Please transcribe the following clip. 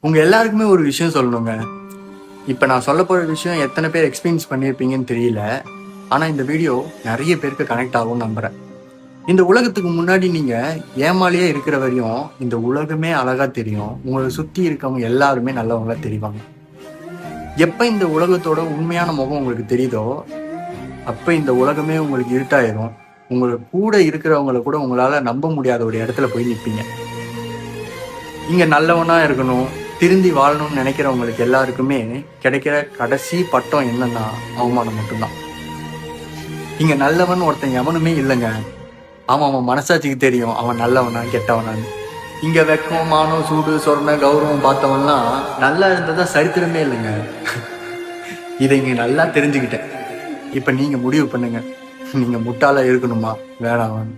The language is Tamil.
உங்க எல்லாருக்குமே ஒரு விஷயம் சொல்லணுங்க. இப்ப நான் சொல்ல போற விஷயம் எத்தனை பேர் எக்ஸ்பீரியன்ஸ் பண்ணியிருப்பீங்கன்னு தெரியல. ஆனா இந்த வீடியோ நிறைய பேருக்கு கனெக்ட் ஆகும்னு நம்புறேன். இந்த உலகத்துக்கு முன்னாடி நீங்க ஏமாளியே இருக்கிற வரையும் இந்த உலகமே அழகா தெரியும். உங்களை சுத்தி இருக்கவங்க எல்லாருமே நல்லவங்களா தெரிவாங்க. எப்ப இந்த உலகத்தோட உண்மையான முகம் உங்களுக்கு தெரியுதோ, அப்ப இந்த உலகமே உங்களுக்கு இருட்டாயிரும். உங்களுக்கு கூட இருக்கிறவங்களை கூட உங்களால நம்ப முடியாத ஒரு இடத்துல போய் நிற்பீங்க. இங்க நல்லவனா இருக்கணும், திருந்தி வாழணும்னு நினைக்கிறவங்களுக்கு எல்லாருக்குமே கிடைக்கிற கடைசி பட்டம் என்னன்னா அவமானம் மட்டும்தான். இங்க நல்லவன் ஒருத்தன் எவனுமே இல்லைங்க. அவன் மனசாட்சிக்கு தெரியும் அவன் நல்லவனா கெட்டவனான்னு. இங்க வெக்கம், மானம், சூடு, சொர்ண, கௌரவம் பார்த்தவன்லாம் நல்லா இருந்ததா சரித்திரமே இல்லைங்க. இதை இங்க நல்லா தெரிஞ்சுக்கிட்டேன். இப்ப நீங்க முடிவு பண்ணுங்க, நீங்க முட்டாளா இருக்கணுமா வேணாமான்னு.